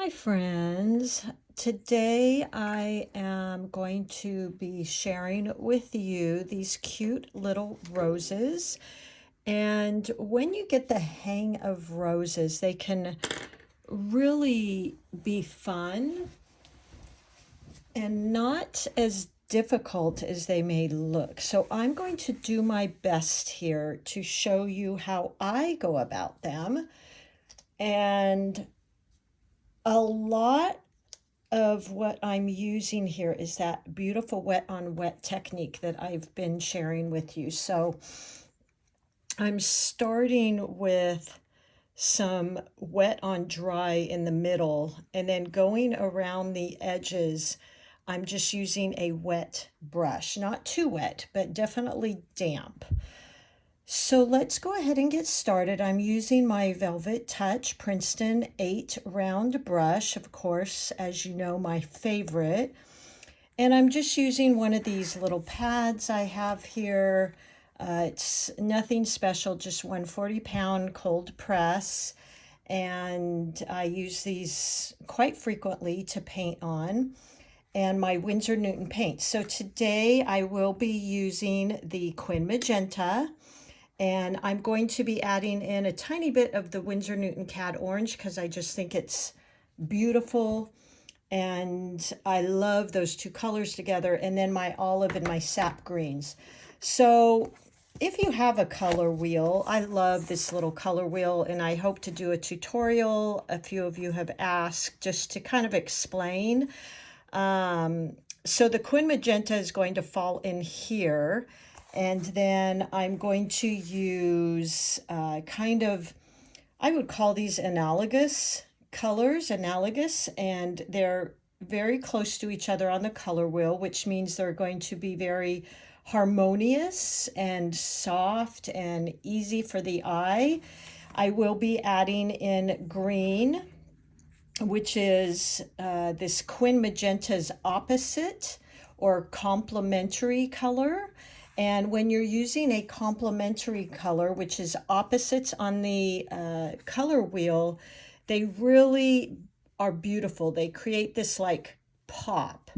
Hi friends. Today I am going to be sharing with you these cute little roses. And when you get the hang of roses, they can really be fun and not as difficult as they may look. So I'm going to do my best here to show you how I go about them. And a lot of what I'm using here is that beautiful wet on wet technique that I've been sharing with you. So I'm starting with some wet on dry in the middle and then going around the edges. I'm just using a wet brush, not too wet, but definitely damp. So let's go ahead and get started. I'm using my Velvet Touch Princeton 8 round brush, of course, as you know, my favorite. And I'm just using one of these little pads I have here. It's nothing special, just 140-pound cold press. And I use these quite frequently to paint on. And my Winsor Newton paint. So today I will be using the Quin Magenta. And I'm going to be adding in a tiny bit of the Winsor Newton Cad orange because I just think it's beautiful. And I love those two colors together. And then my olive and my sap greens. So if you have a color wheel, I love this little color wheel. And I hope to do a tutorial. A few of you have asked just to kind of explain. So the Quin Magenta is going to fall in here. And then I'm going to use I would call these analogous colors, and they're very close to each other on the color wheel, which means they're going to be very harmonious and soft and easy for the eye. I will be adding in green, which is this Quin Magenta's opposite or complementary color. And when you're using a complementary color, which is opposites on the color wheel, they really are beautiful. They create this like pop.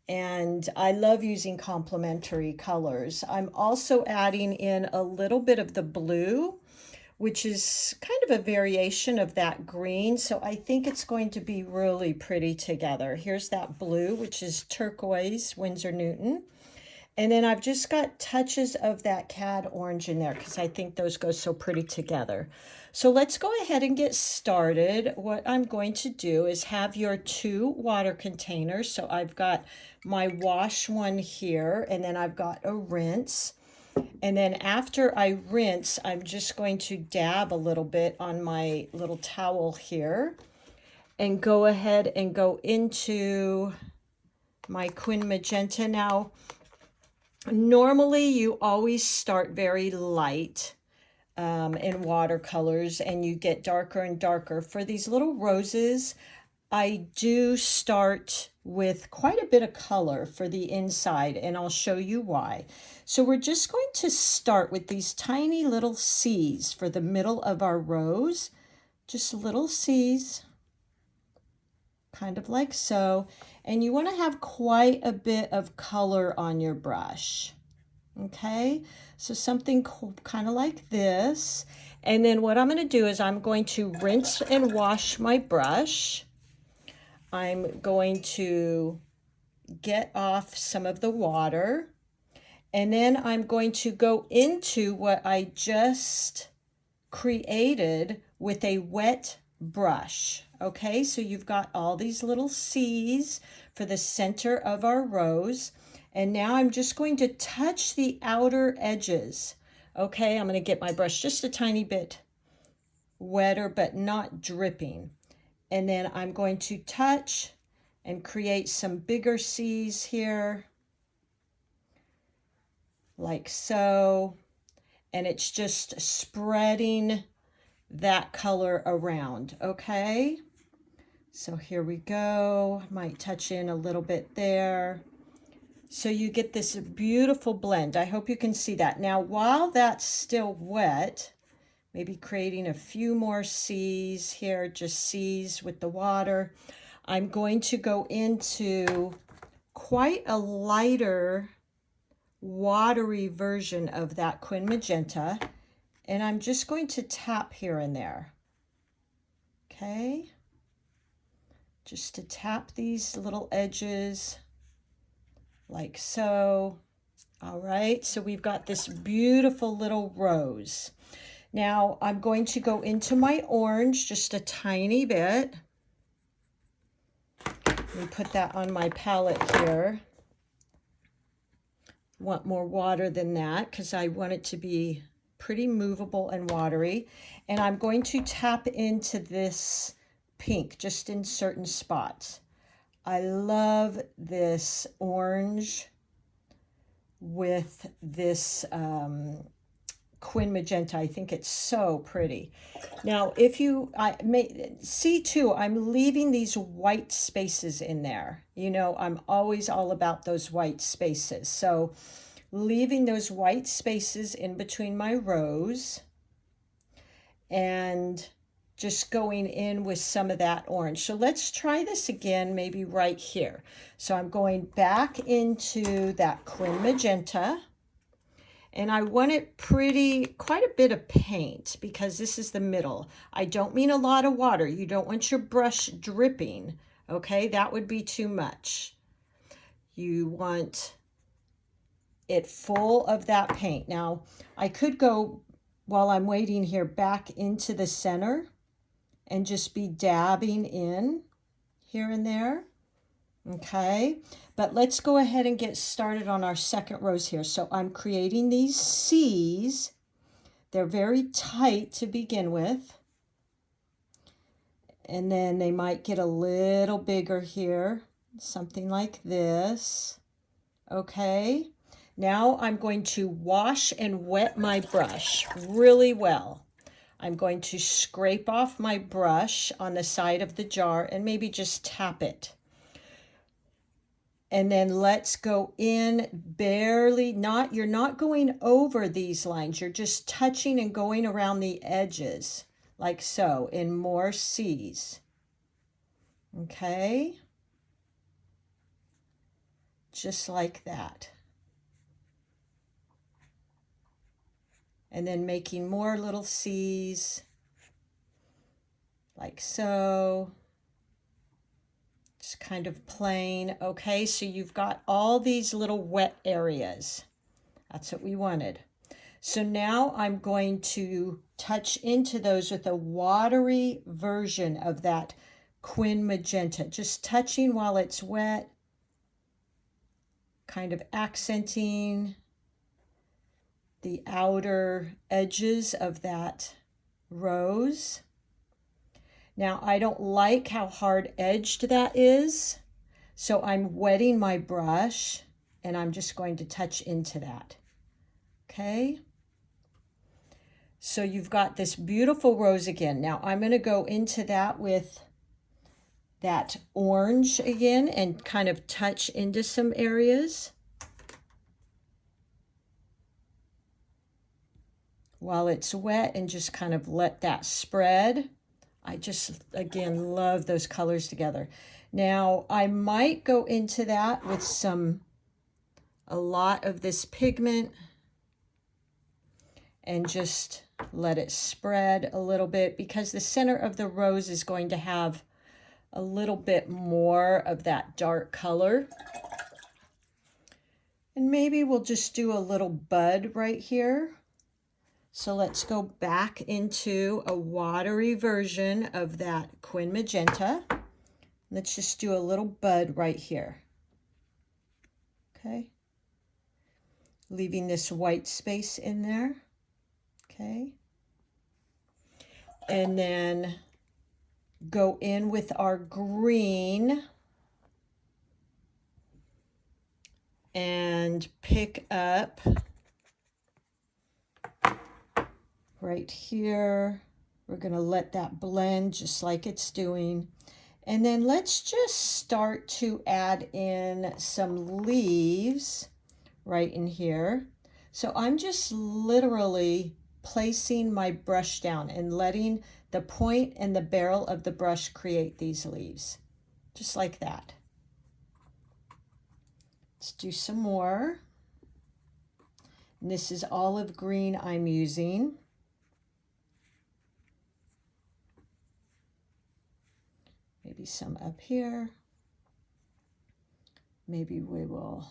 And I love using complementary colors. I'm also adding in a little bit of the blue, which is kind of a variation of that green. So I think it's going to be really pretty together. Here's that blue, which is turquoise, Winsor Newton. And then I've just got touches of that cad orange in there because I think those go so pretty together. So let's go ahead and get started. What I'm going to do is have your two water containers. So I've got my wash one here, and then I've got a rinse. And then after I rinse, I'm just going to dab a little bit on my little towel here and go ahead and go into my Quin Magenta. Now, normally you always start very light in watercolors and you get darker and darker. For these little roses, I do start with quite a bit of color for the inside, and I'll show you why. So we're just going to start with these tiny little C's for the middle of our rose, just little C's, kind of like so. And you want to have quite a bit of color on your brush. Okay, so something kind of like this. And then what I'm going to do is I'm going to rinse and wash my brush. I'm going to get off some of the water, and then I'm going to go into what I just created with a wet brush. Okay, so you've got all these little C's for the center of our rose, and now I'm just going to touch the outer edges. Okay, I'm going to get my brush just a tiny bit wetter, but not dripping. And then I'm going to touch and create some bigger C's here, like so. And it's just spreading that color around, okay? So here we go. Might touch in a little bit there. So you get this beautiful blend. I hope you can see that. Now, while that's still wet, maybe creating a few more C's here, just C's with the water. I'm going to go into quite a lighter, watery version of that Quin Magenta, and I'm just going to tap here and there. Okay, just to tap these little edges like so. All right, so we've got this beautiful little rose. Now I'm going to go into my orange just a tiny bit. Let me put that on my palette here. Want more water than that because I want it to be pretty movable and watery. And I'm going to tap into this pink just in certain spots. I love this orange with this Quin Magenta. I think it's so pretty. Now, if you see too, I'm leaving these white spaces in there. You know, I'm always all about those white spaces. So leaving those white spaces in between my rows and just going in with some of that orange. So let's try this again, maybe right here. So I'm going back into that Quin Magenta, and I want it quite a bit of paint because this is the middle. I don't mean a lot of water. You don't want your brush dripping, okay? That would be too much. You want it full of that paint. Now, I could go, while I'm waiting here, back into the center and just be dabbing in here and there. Okay, but let's go ahead and get started on our second rose here. So I'm creating these C's. They're very tight to begin with. And then they might get a little bigger here, something like this. Okay, now I'm going to wash and wet my brush really well. I'm going to scrape off my brush on the side of the jar and maybe just tap it. And then let's go in barely, you're not going over these lines. You're just touching and going around the edges like so in more C's. Okay. Just like that. And then making more little C's like so. Just kind of plain. Okay, so you've got all these little wet areas. That's what we wanted. So now I'm going to touch into those with a watery version of that Quin Magenta. Just touching while it's wet, kind of accenting the outer edges of that rose. Now, I don't like how hard edged that is, so I'm wetting my brush and I'm just going to touch into that. Okay? So you've got this beautiful rose again. Now I'm going to go into that with that orange again and kind of touch into some areas while it's wet and just kind of let that spread. I just, again, love those colors together. Now, I might go into that with a lot of this pigment and just let it spread a little bit because the center of the rose is going to have a little bit more of that dark color. And maybe we'll just do a little bud right here. So let's go back into a watery version of that Quin Magenta. Let's just do a little bud right here. Okay. Leaving this white space in there. Okay. And then go in with our green and pick up right here. We're going to let that blend just like it's doing. And then let's just start to add in some leaves right in here. So I'm just literally placing my brush down and letting the point and the barrel of the brush create these leaves, just like that. Let's do some more. And this is olive green I'm using. Maybe some up here. Maybe we will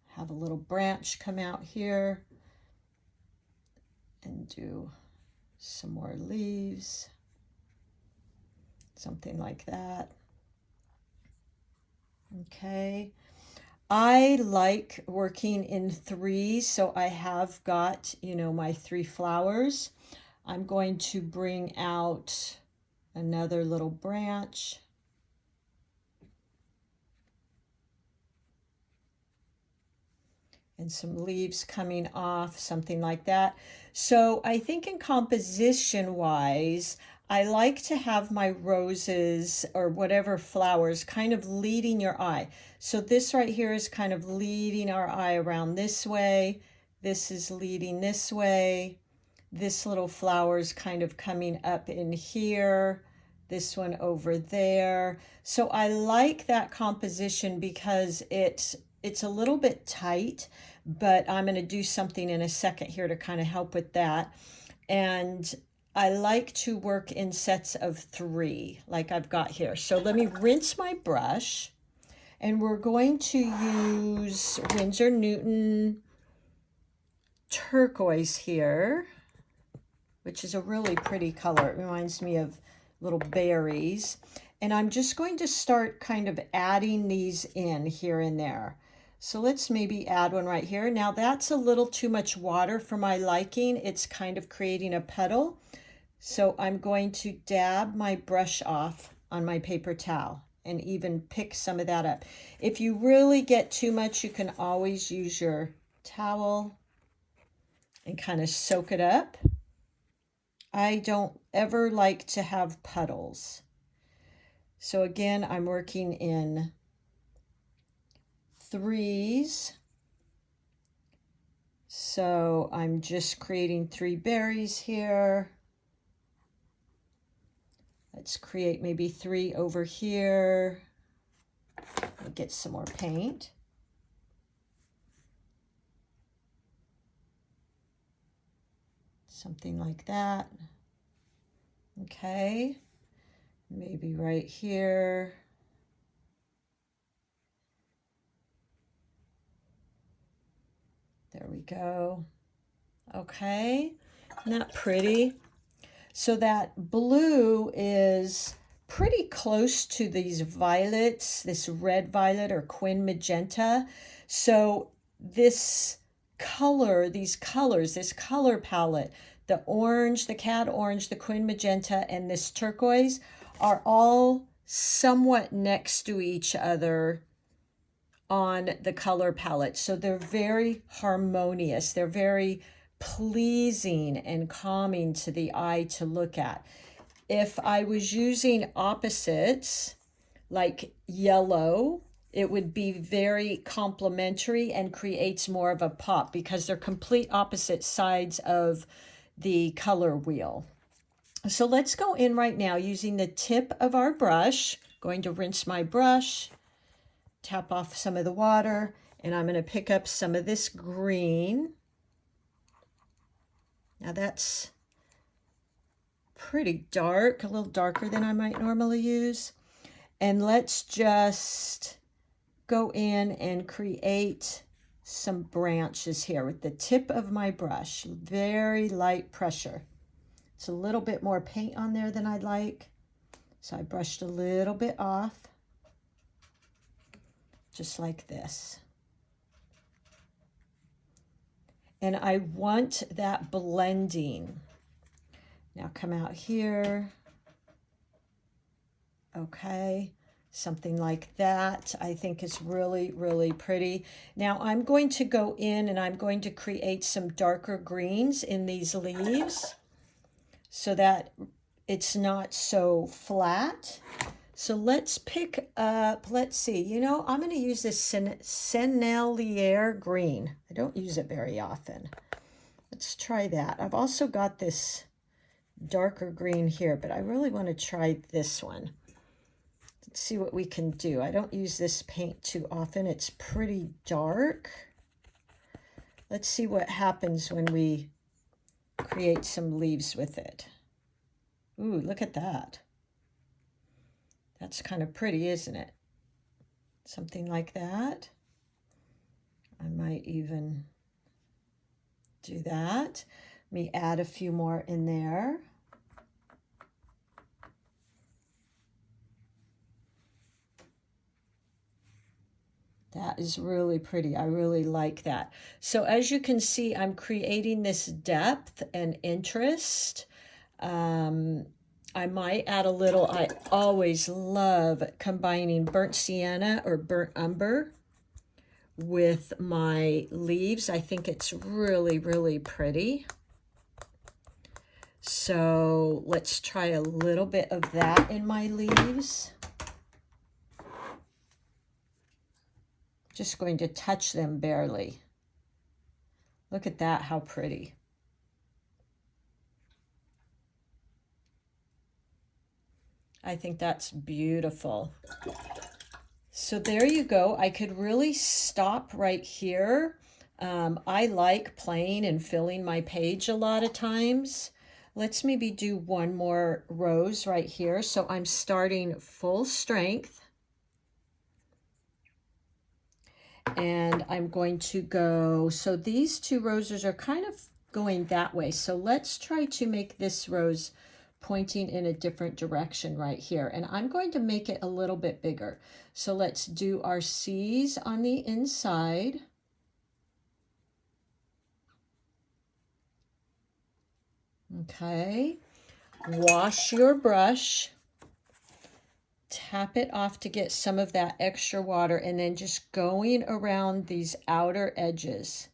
have a little branch come out here and do some more leaves, something like that. Okay. I like working in threes, so I have got, my 3 flowers. I'm going to bring out another little branch. And some leaves coming off, something like that. So I think in composition wise, I like to have my roses or whatever flowers kind of leading your eye. So this right here is kind of leading our eye around this way. This is leading this way. This little flower is kind of coming up in here. This one over there. So I like that composition because it's a little bit tight, but I'm going to do something in a second here to kind of help with that. And I like to work in sets of 3 like I've got here. So let me rinse my brush, and we're going to use Winsor Newton turquoise here, which is a really pretty color. It reminds me of little berries. And I'm just going to start kind of adding these in here and there. So let's maybe add one right here. Now that's a little too much water for my liking. It's kind of creating a puddle. So I'm going to dab my brush off on my paper towel and even pick some of that up. If you really get too much, you can always use your towel and kind of soak it up. I don't ever like to have puddles. So again, I'm working in 3s. So I'm just creating 3 berries here. Let's create maybe 3 over here. Let me get some more paint. Something like that. Okay. Maybe right here. There we go. Okay, isn't that pretty? So that blue is pretty close to these violets, this red violet or Quin Magenta. So this color, these colors, this color palette, the orange, the Cad orange, the Quin Magenta, and this turquoise are all somewhat next to each other on the color palette. So they're very harmonious. They're very pleasing and calming to the eye to look at. If I was using opposites like yellow, it would be very complementary and creates more of a pop because they're complete opposite sides of the color wheel. So let's go in right now using the tip of our brush. Going to rinse my brush, tap off some of the water, and I'm going to pick up some of this green. Now that's pretty dark, a little darker than I might normally use. And let's just go in and create some branches here with the tip of my brush. Very light pressure. It's a little bit more paint on there than I'd like. So I brushed a little bit off. Just like this. And I want that blending. Now come out here. Okay, something like that I think is really, really pretty. Now I'm going to go in and I'm going to create some darker greens in these leaves so that it's not so flat. So let's pick up, let's see, I'm going to use this Sennelier green. I don't use it very often. Let's try that. I've also got this darker green here, but I really want to try this one. Let's see what we can do. I don't use this paint too often. It's pretty dark. Let's see what happens when we create some leaves with it. Ooh, look at that. That's kind of pretty, isn't it? Something like that. I might even do that. Let me add a few more in there. That is really pretty. I really like that. So as you can see, I'm creating this depth and interest. I might add a little, I always love combining burnt sienna or burnt umber with my leaves. I think it's really, really pretty. So let's try a little bit of that in my leaves. Just going to touch them barely. Look at that, how pretty. I think that's beautiful. So there you go. I could really stop right here. I like playing and filling my page a lot of times. Let's maybe do one more rose right here. So I'm starting full strength. And I'm going to go, so these two roses are kind of going that way. So let's try to make this rose pointing in a different direction right here. And I'm going to make it a little bit bigger. So let's do our C's on the inside. Okay. Wash your brush. Tap it off to get some of that extra water, and then just going around these outer edges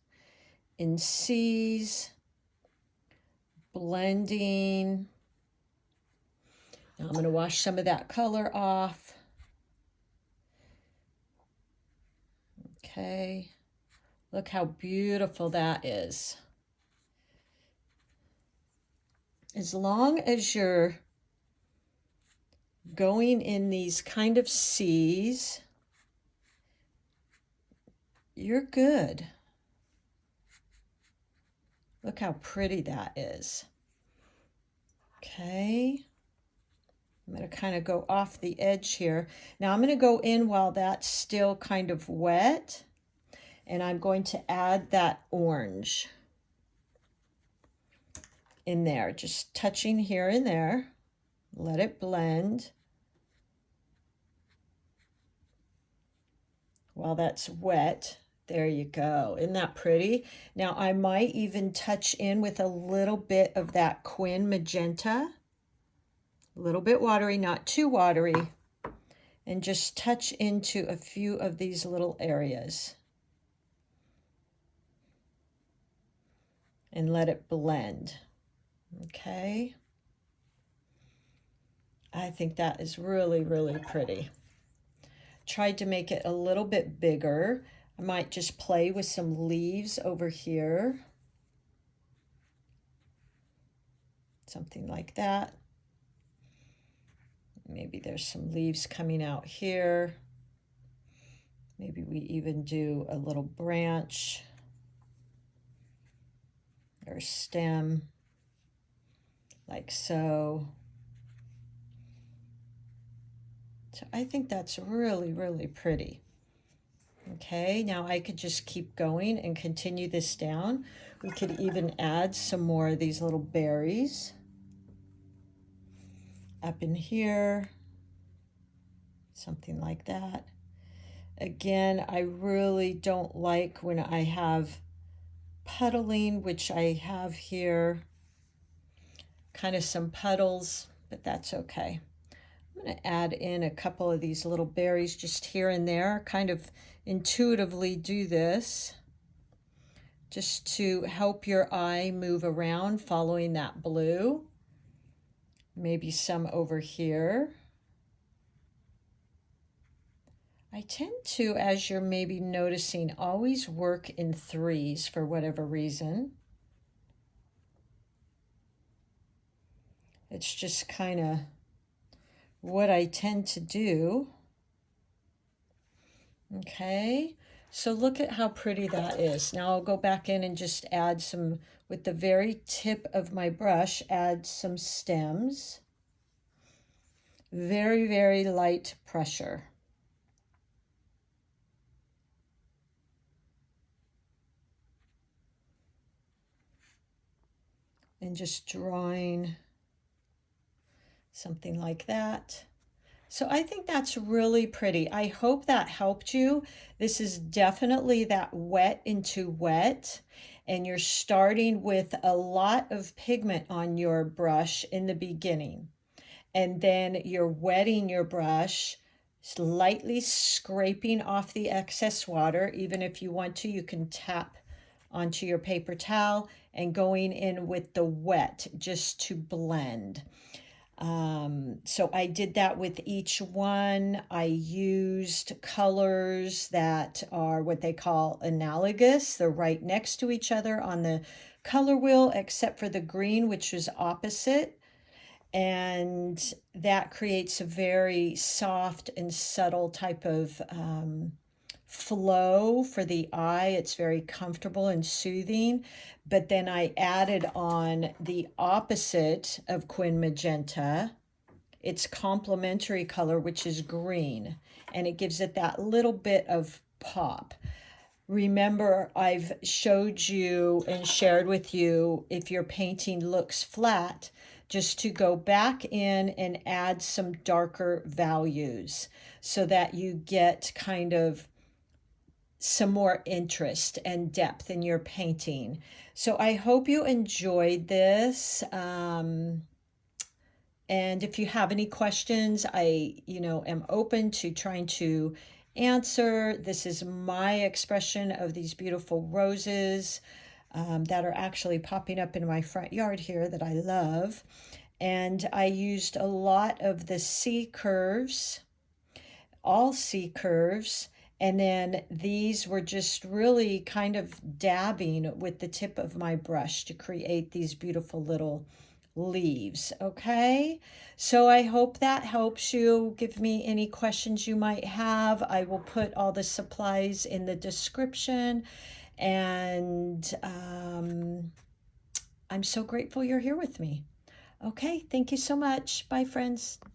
in C's, blending. Now I'm going to wash some of that color off. Okay, look how beautiful that is. As long as you're going in these kind of C's, you're good. Look how pretty that is. Okay. I'm going to kind of go off the edge here. Now I'm going to go in while that's still kind of wet, and I'm going to add that orange in there, just touching here and there. Let it blend while that's wet. There you go. Isn't that pretty? Now I might even touch in with a little bit of that Quin Magenta. A little bit watery, not too watery. And just touch into a few of these little areas. And let it blend. Okay. I think that is really, really pretty. Tried to make it a little bit bigger. I might just play with some leaves over here. Something like that. Maybe there's some leaves coming out here. Maybe we even do a little branch or stem, like so. So I think that's really, really pretty. Okay, now I could just keep going and continue this down. We could even add some more of these little berries up in here, something like that. Again, I really don't like when I have puddling, which I have here, kind of some puddles, but that's okay. I'm going to add in a couple of these little berries just here and there, kind of intuitively do this, just to help your eye move around following that blue. Maybe some over here. I tend to, as you're maybe noticing, always work in threes for whatever reason. It's just kind of what I tend to do. Okay, so look at how pretty that is. Now I'll go back in and just add some, with the very tip of my brush, add some stems. Very, very light pressure. And just drawing something like that. So I think that's really pretty. I hope that helped you. This is definitely that wet into wet, and you're starting with a lot of pigment on your brush in the beginning. And then you're wetting your brush, lightly scraping off the excess water. Even if you want to, you can tap onto your paper towel and going in with the wet just to blend. So I did that with each one. I used colors that are what they call analogous. They're right next to each other on the color wheel, except for the green, which is opposite. And that creates a very soft and subtle type of flow for the eye. It's very comfortable and soothing. But then I added on the opposite of Quin Magenta, its complementary color, which is green, and it gives it that little bit of pop. Remember, I've showed you and shared with you, if your painting looks flat, just to go back in and add some darker values so that you get kind of some more interest and depth in your painting. So I hope you enjoyed this. And if you have any questions, I, am open to trying to answer. This is my expression of these beautiful roses that are actually popping up in my front yard here that I love. And I used a lot of the C curves, all C curves. And then these were just really kind of dabbing with the tip of my brush to create these beautiful little leaves. Okay, so I hope that helps you. Give me any questions you might have. I will put all the supplies in the description, and I'm so grateful you're here with me. Okay, thank you so much. Bye, friends.